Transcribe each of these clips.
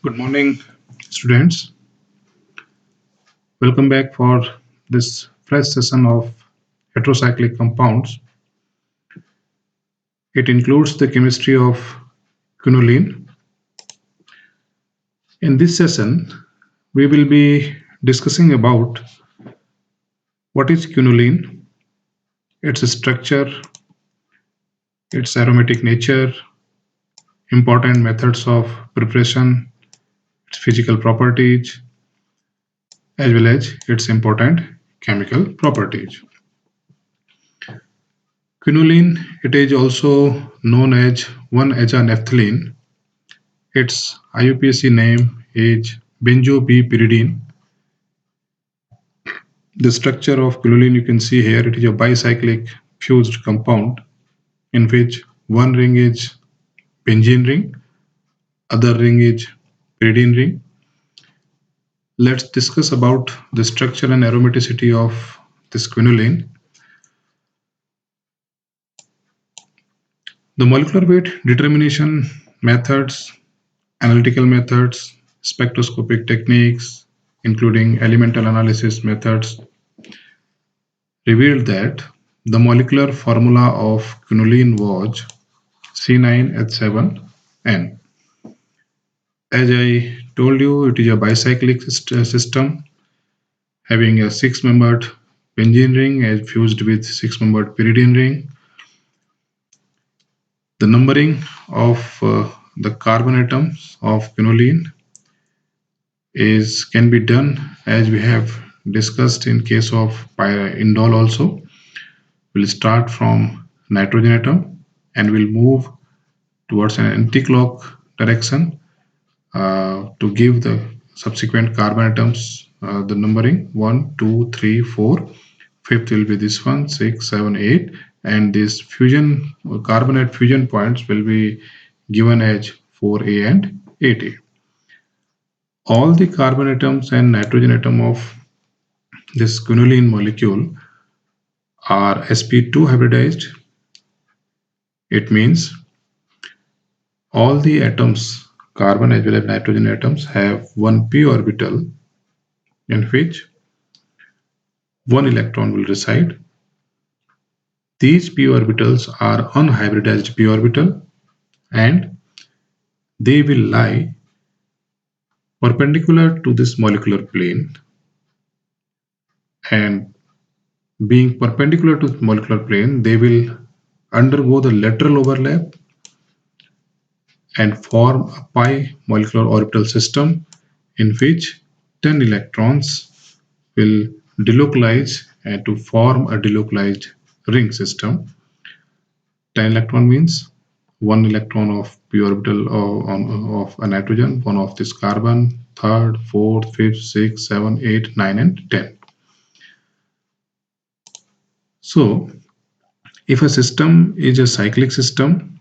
Good morning, students. Welcome back for this fresh session of heterocyclic compounds. It includes the chemistry of quinoline. In this session, we will be discussing about what is quinoline, its structure, its aromatic nature, important methods of preparation, its physical properties, as well as its important chemical properties. Quinoline, it is also known as 1-aza-naphthalene. Its IUPAC name is benzo-b-pyridine. The structure of quinoline you can see here, it is a bicyclic fused compound in which one ring is benzene ring, other ring is pyridine ring. Let's discuss about the structure and aromaticity of this quinoline. The molecular weight determination methods, analytical methods, spectroscopic techniques, including elemental analysis methods, revealed that the molecular formula of quinoline was C9H7N. As I told you, it is a bicyclic system having a six-membered benzene ring as fused with six-membered pyridine ring. The numbering of the carbon atoms of quinoline can be done as we have discussed in case of indole also. We'll start from nitrogen atom and we'll move towards an anti-clock direction to give the subsequent carbon atoms the numbering 1, 2, 3, 4. Fifth will be this one, 6, 7, 8, and this fusion carbonate fusion points will be given as 4A and 8A. All the carbon atoms and nitrogen atom of this quinoline molecule are sp2 hybridized. It means all the atoms, carbon as well as nitrogen atoms, have one p orbital in which one electron will reside. These p orbitals are unhybridized p orbital and they will lie perpendicular to this molecular plane, and being perpendicular to the molecular plane, they will undergo the lateral overlap and form a pi molecular orbital system in which 10 electrons will delocalize and to form a delocalized ring system. 10 electron means one electron of p orbital of a nitrogen, one of this carbon, third, fourth, fifth, sixth, seven, 8, 9, and 10. So if a system is a cyclic system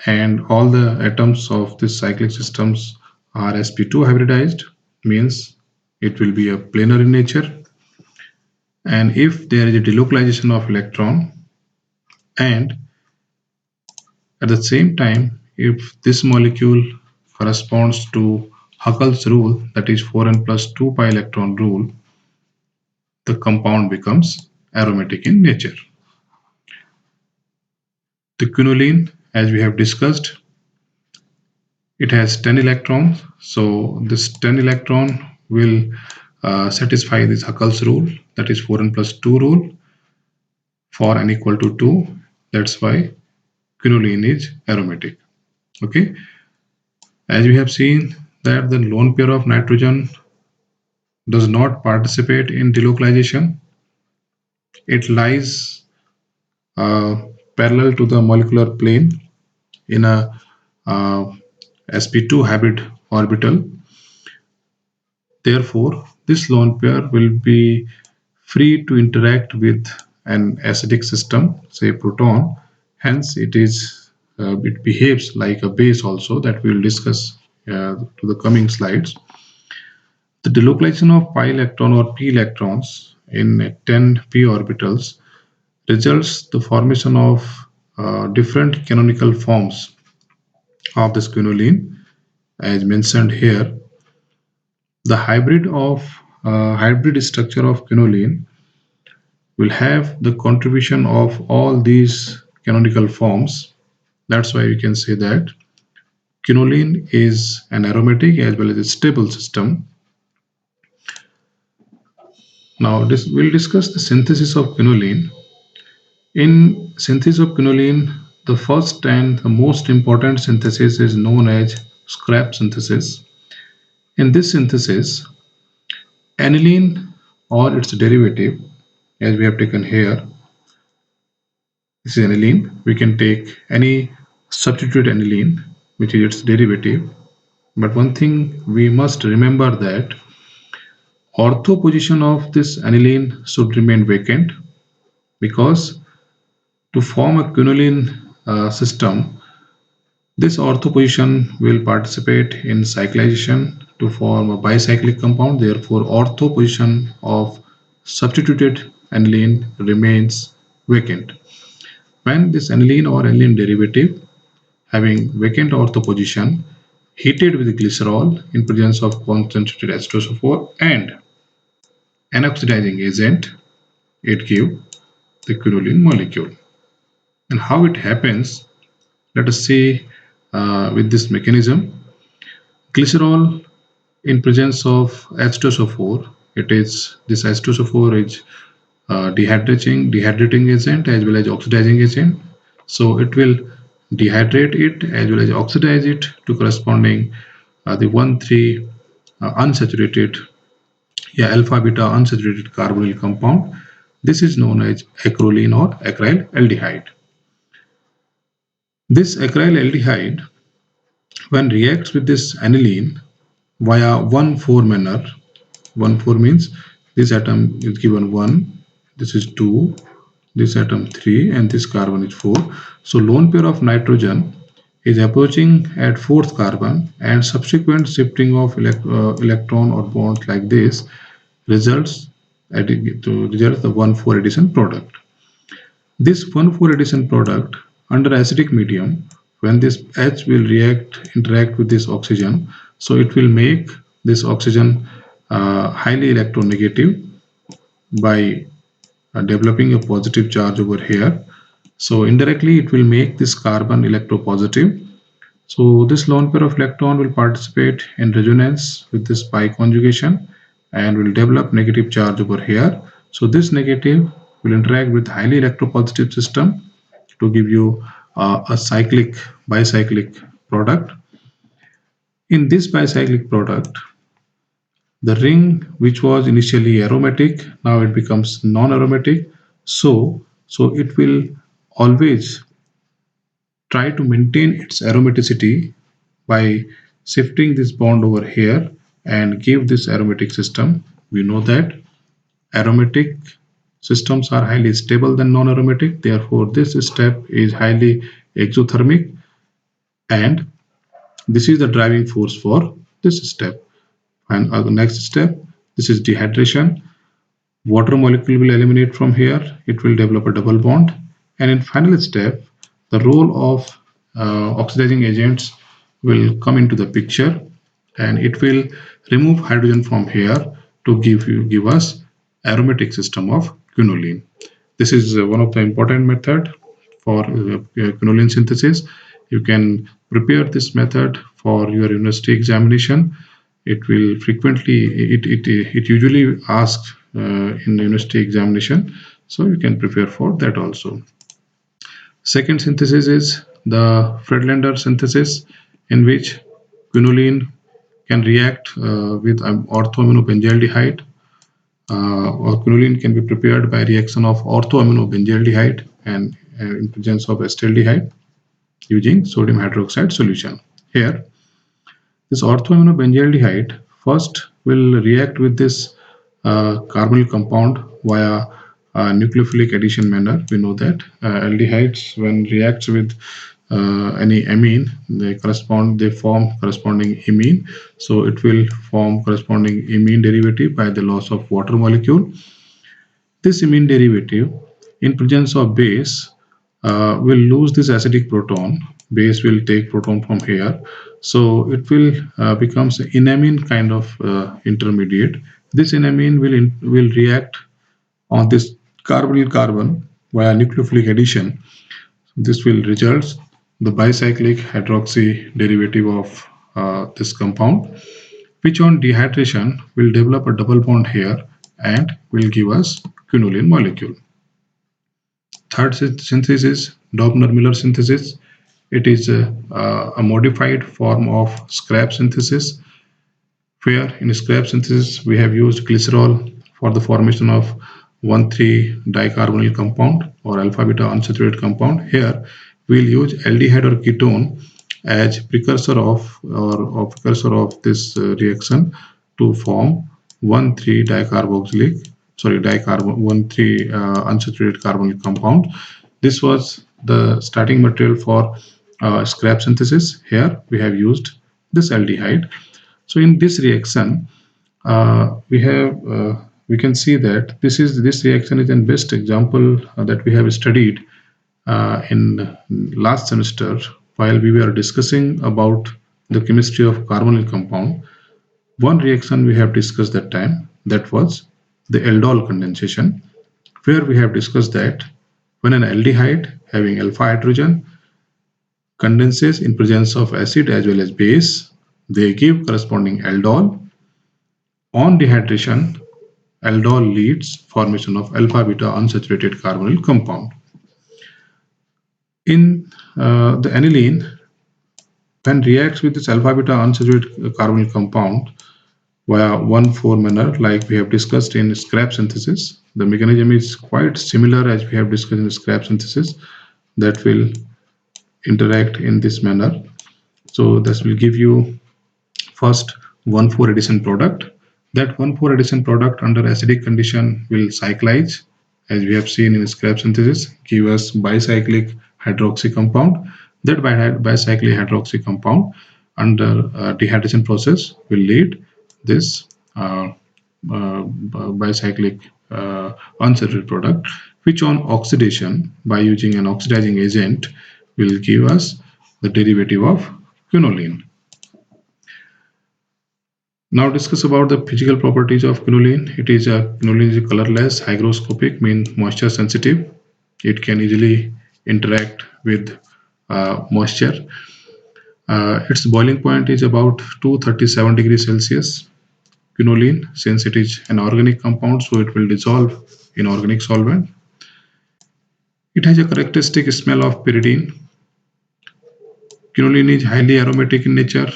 and all the atoms of this cyclic systems are sp2 hybridized, means it will be a planar in nature. And if there is a delocalization of electron, and at the same time, if this molecule corresponds to Huckel's rule, that is 4n plus 2 pi electron rule, the compound becomes aromatic in nature. The quinoline, as we have discussed, it has 10 electrons. So this 10 electron will satisfy this Huckel's rule, that is 4n plus 2 rule for n equal to 2. That's why quinoline is aromatic. Okay. As we have seen that the lone pair of nitrogen does not participate in delocalization. It lies parallel to the molecular plane in a sp2 hybrid orbital. Therefore, this lone pair will be free to interact with an acidic system, say proton. Hence, it behaves like a base also, that we will discuss to the coming slides. The delocalization of pi electron or p electrons in 10 p orbitals results the formation of different canonical forms of this quinoline, as mentioned here. The hybrid structure of quinoline will have the contribution of all these canonical forms. That's why you can say that quinoline is an aromatic as well as a stable system. Now this we'll discuss the synthesis of quinoline. In synthesis of quinoline, the first and the most important synthesis is known as scrap synthesis. In this synthesis, aniline or its derivative, as we have taken here, this is aniline. We can take any substitute aniline, which is its derivative. But one thing we must remember that ortho position of this aniline should remain vacant, because to form a quinoline system, this ortho position will participate in cyclization to form a bicyclic compound. Therefore, ortho position of substituted aniline remains vacant. When this aniline or aniline derivative having vacant ortho position heated with glycerol in presence of concentrated H2SO4 and an oxidizing agent, it gives the quinoline molecule. And how it happens, let us see with this mechanism. Glycerol in presence of H2SO4, it is this H2SO4 is dehydrating agent as well as oxidizing agent. So it will dehydrate it as well as oxidize it to corresponding the 1,3 unsaturated, alpha beta unsaturated carbonyl compound. This is known as acrolein or acryl aldehyde. This acryl aldehyde, when reacts with this aniline via 1,4 manner, 1,4 means this atom is given 1, this is 2, this atom 3, and this carbon is 4. So lone pair of nitrogen is approaching at fourth carbon, and subsequent shifting of electron or bonds like this results the 1,4 addition product. This 1,4 addition product under acidic medium, when this H will interact with this oxygen, so it will make this oxygen highly electronegative by developing a positive charge over here. So indirectly it will make this carbon electropositive. So this lone pair of electron will participate in resonance with this pi conjugation and will develop negative charge over here. So this negative will interact with highly electropositive system to give you a bicyclic product. In this bicyclic product, the ring which was initially aromatic, now it becomes non-aromatic. So it will always try to maintain its aromaticity by shifting this bond over here and give this aromatic system. We know that aromatic systems are highly stable than non-aromatic. Therefore, this step is highly exothermic, and this is the driving force for this step. And the next step, this is dehydration. Water molecule will eliminate from here. It will develop a double bond. And in final step, the role of oxidizing agents will come into the picture, and it will remove hydrogen from here to give us aromatic system of quinoline. This is one of the important method for quinoline synthesis. You can prepare this method for your university examination. It will frequently, it usually asks in the university examination, so you can prepare for that also. Second synthesis is the Friedlander synthesis, in which quinoline can react with orthoaminobenzaldehyde, or quinoline can be prepared by reaction of orthoaminobenzaldehyde and in presence of acetaldehyde using sodium hydroxide solution. Here, this orthoaminobenzaldehyde first will react with this carbonyl compound via nucleophilic addition manner. We know that aldehydes, when reacts with any amine, they form corresponding imine. So it will form corresponding imine derivative by the loss of water molecule. This imine derivative, in presence of base, will lose this acidic proton. Base will take proton from here, so it will becomes an enamine kind of intermediate. This enamine will react on this carbonyl carbon via nucleophilic addition. This will result the bicyclic hydroxy derivative of this compound, which on dehydration will develop a double bond here and will give us quinoline molecule. Third synthesis, Dobner-Miller synthesis. It is a modified form of scrap synthesis, where in scrap synthesis we have used glycerol for the formation of 1,3-dicarbonyl compound or alpha-beta unsaturated compound. Here we will use aldehyde or ketone as precursor or precursor of this reaction to form 1,3-dicarboxylic, sorry, dicarbon 1,3 unsaturated carbonyl compound. This was the starting material for scrap synthesis. Here we have used this aldehyde. So in this reaction, we can see that this reaction is the best example that we have studied in last semester while we were discussing about the chemistry of carbonyl compound. One reaction we have discussed that time, that was the aldol condensation, where we have discussed that when an aldehyde having alpha hydrogen condenses in presence of acid as well as base, they give corresponding aldol. On dehydration, aldol leads formation of alpha beta unsaturated carbonyl compound. In the aniline, when reacts with this alpha beta unsaturated carbonyl compound via 1,4 manner, like we have discussed in scrap synthesis, the mechanism is quite similar as we have discussed in scrap synthesis, that will interact in this manner. So this will give you first 1,4 addition product. That 1,4 addition product under acidic condition will cyclize, as we have seen in scrap synthesis, give us bicyclic hydroxy compound. That bicyclic hydroxy compound under dehydration process will lead this bicyclic unsaturated product, which on oxidation by using an oxidizing agent will give us the derivative of quinoline. Now discuss about the physical properties of quinoline. Quinoline is colorless, hygroscopic, means moisture sensitive. It can easily interact with moisture. Its boiling point is about 237 degrees Celsius. Quinoline, since it is an organic compound, so it will dissolve in organic solvent. It has a characteristic smell of pyridine. Quinoline is highly aromatic in nature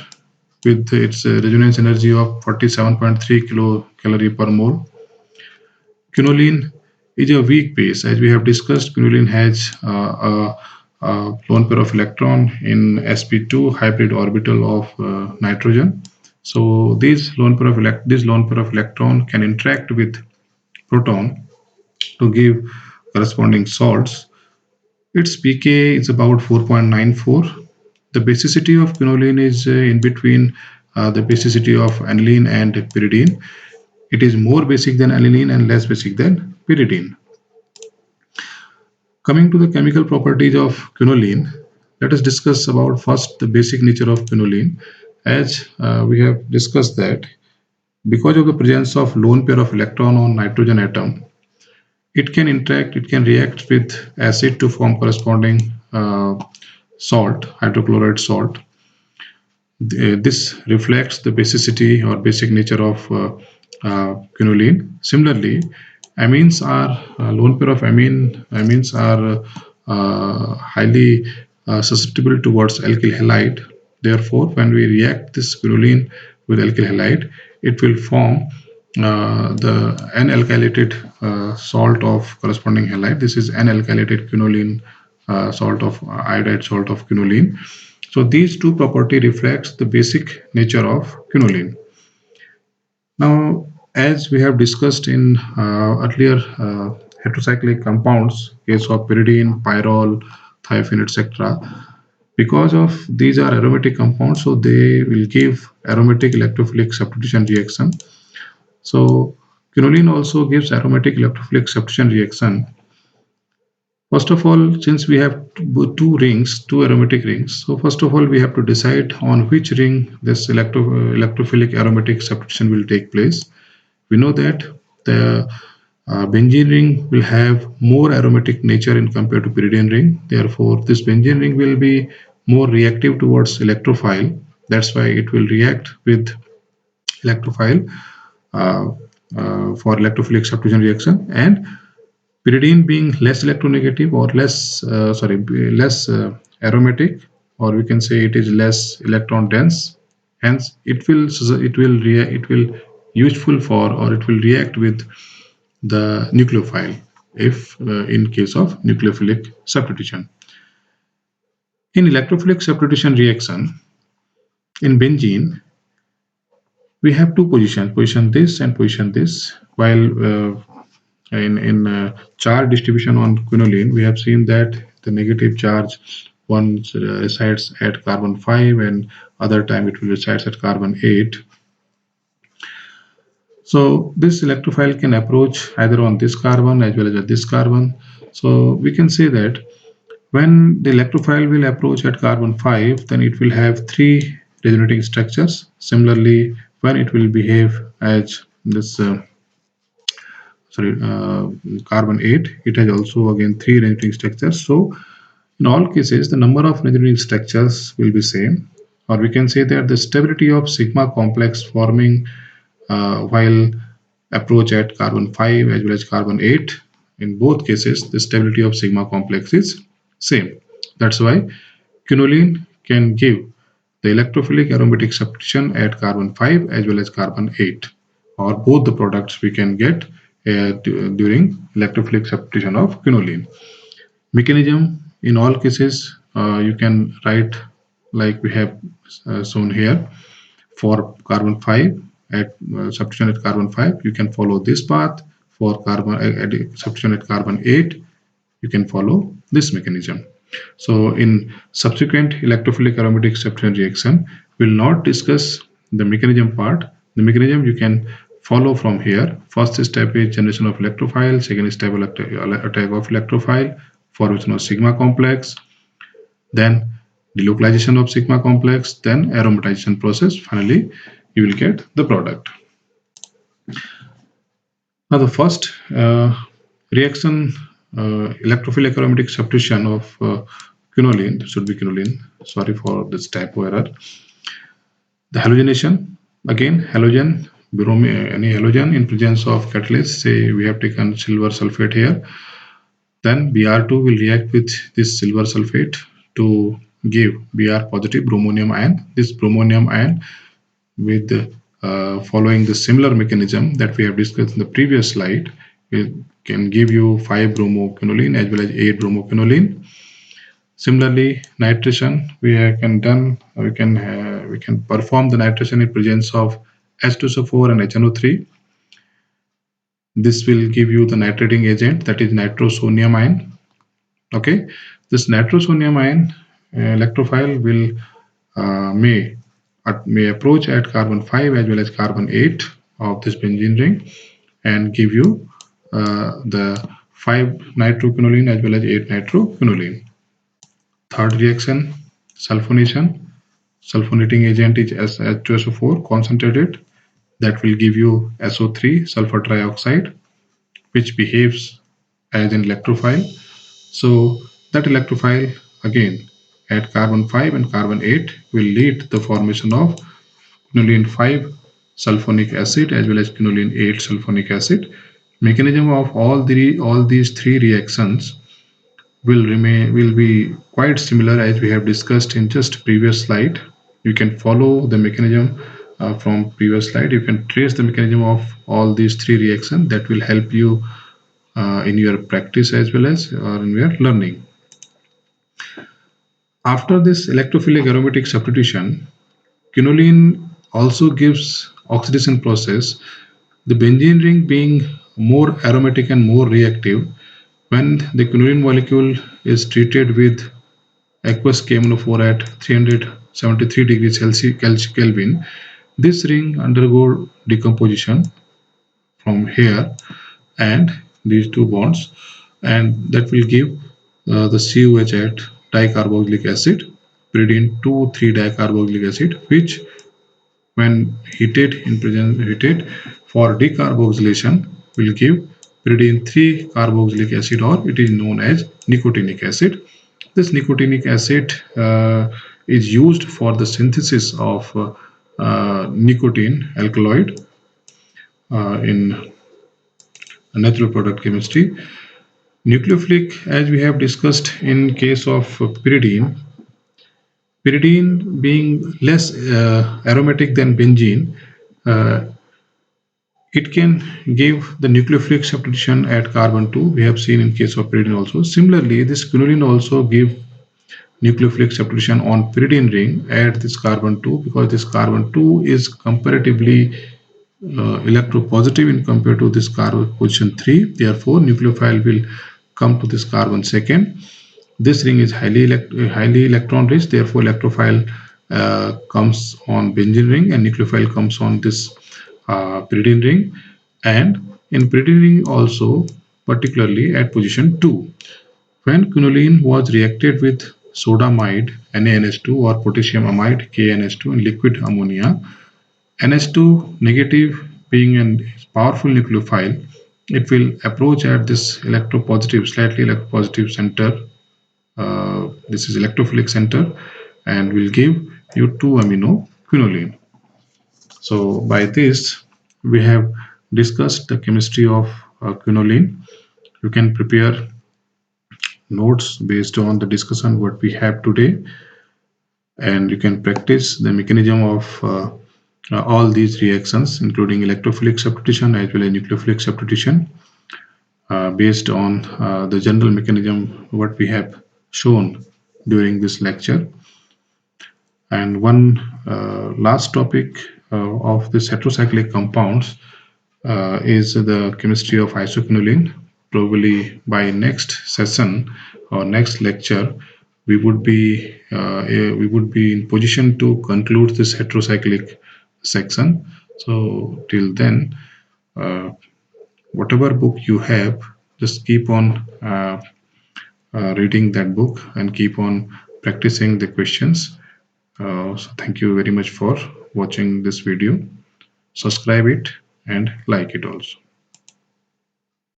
with its resonance energy of 47.3 kilocalorie per mole. Quinoline is a weak base. As we have discussed, quinoline has a lone pair of electron in sp2 hybrid orbital of nitrogen. So this lone pair of electron can interact with proton to give corresponding salts. Its pK is about 4.94. The basicity of quinoline is in between the basicity of aniline and pyridine. It is more basic than aniline and less basic than pyridine. Coming to the chemical properties of quinoline, let us discuss about first the basic nature of quinoline. As we have discussed that because of the presence of lone pair of electron on nitrogen atom, it can react with acid to form corresponding salt, hydrochloride salt. This reflects the basicity or basic nature of quinoline. Similarly, amines are lone pair of amines are highly susceptible towards alkyl halide. Therefore, when we react this quinoline with alkyl halide, it will form the N-alkylated salt of corresponding halide. This is N-alkylated quinoline salt of iodide salt of quinoline. So these two property reflects the basic nature of quinoline. Now, as we have discussed in earlier heterocyclic compounds, case of pyridine, pyrrole, thiophene, etc., because of these are aromatic compounds, so they will give aromatic electrophilic substitution reaction. So quinoline also gives aromatic electrophilic substitution reaction First of all, since we have two rings, two aromatic rings, so first of all we have to decide on which ring this electrophilic aromatic substitution will take place. We know that the benzene ring will have more aromatic nature in compared to pyridine ring. Therefore, this benzene ring will be more reactive towards electrophile. That's why it will react with electrophile uh, for electrophilic substitution reaction. And pyridine being less electronegative or less aromatic, or we can say it is less electron dense. Hence, it will useful for, or it will react with the nucleophile if in case of nucleophilic substitution. In electrophilic substitution reaction in benzene, we have two positions, position this and position this. While in charge distribution on quinoline, we have seen that the negative charge one resides at carbon 5 and other time it will resides at carbon 8. So this electrophile can approach either on this carbon as well as at this carbon. So we can say that when the electrophile will approach at carbon 5, then it will have three resonating structures. Similarly, when it will behave as this carbon 8, it has also again three resonating structures. So in all cases, the number of resonating structures will be same, or we can say that the stability of sigma complex forming while approach at carbon 5 as well as carbon 8, in both cases the stability of sigma complex is same. That's why quinoline can give the electrophilic aromatic substitution at carbon 5 as well as carbon 8, or both the products we can get during electrophilic substitution of quinoline. Mechanism in all cases you can write like we have shown here. For carbon 5 at substitution at carbon 5, you can follow this path. For carbon substitution at carbon 8, you can follow this mechanism. So in subsequent electrophilic aromatic substitution reaction, we'll not discuss the mechanism part. The mechanism you can follow from here. First step is generation of electrophile. Second step attack of electrophile, formation of sigma complex, then delocalization of sigma complex, then aromatization process. Finally, you will get the product. Now the first reaction, electrophilic aromatic substitution of quinoline, this should be quinoline, sorry for this typo error. The halogenation, again halogen, any halogen in presence of catalyst, say we have taken silver sulfate here, then Br2 will react with this silver sulfate to give Br positive bromonium ion. This bromonium ion, with following the similar mechanism that we have discussed in the previous slide, it can give you 5-bromoquinoline as well as 8-bromoquinoline. Similarly, nitration we can perform the nitration in presence of H2SO4 and HNO3. This will give you the nitrating agent, that is nitrosonium ion. Okay, this nitrosonium ion electrophile will may approach at carbon 5 as well as carbon 8 of this benzene ring and give you the 5-nitroquinoline as well as 8-nitroquinoline. Third reaction, sulfonation. Sulfonating agent is H2SO4 concentrated, that will give you SO3 sulfur trioxide, which behaves as an electrophile. So that electrophile again at carbon 5 and carbon 8 will lead the formation of quinoline 5 sulfonic acid as well as quinoline 8 sulfonic acid. Mechanism of all these three reactions will be quite similar as we have discussed in just previous slide. You can follow the mechanism from previous slide. You can trace the mechanism of all these three reactions. That will help you in your practice as well as in your learning. After this electrophilic aromatic substitution, quinoline also gives oxidation process. The benzene ring being more aromatic and more reactive, when the quinoline molecule is treated with aqueous KMnO4 at 373 degrees Celsius Kelvin, this ring undergo decomposition from here and these two bonds, and that will give the COH at dicarboxylic acid, pyridine 2,3-dicarboxylic acid, which when heated in presence heated for decarboxylation will give pyridine 3-carboxylic acid, or it is known as nicotinic acid. This nicotinic acid is used for the synthesis of nicotine alkaloid in natural product chemistry. Nucleophilic, as we have discussed in case of pyridine, pyridine being less aromatic than benzene, uh, it can give the nucleophilic substitution at carbon 2. We have seen in case of pyridine also. Similarly, this quinoline also give nucleophilic substitution on pyridine ring at this carbon 2, because this carbon 2 is comparatively electropositive in compared to this carbon position 3. Therefore, nucleophile will come to this carbon second. This ring is highly electron rich. Therefore, electrophile comes on benzene ring and nucleophile comes on this pyridine ring. And in pyridine ring also, particularly at position 2. When quinoline was reacted with sodamide NaNH2 or potassium amide KNH2 in liquid ammonia, NH2 negative being a powerful nucleophile, it will approach at this electropositive, slightly electropositive center. This is electrophilic center, and will give you 2-amino quinoline. So by this, we have discussed the chemistry of quinoline. You can prepare notes based on the discussion what we have today, and you can practice the mechanism of all these reactions, including electrophilic substitution as well as nucleophilic substitution, based on the general mechanism what we have shown during this lecture. And one last topic of this heterocyclic compounds is the chemistry of isoquinoline. Probably by next session or next lecture, we would be in position to conclude this heterocyclic section. So till then, whatever book you have, just keep on reading that book and keep on practicing the questions. So thank you very much for watching this video. Subscribe it and like it also.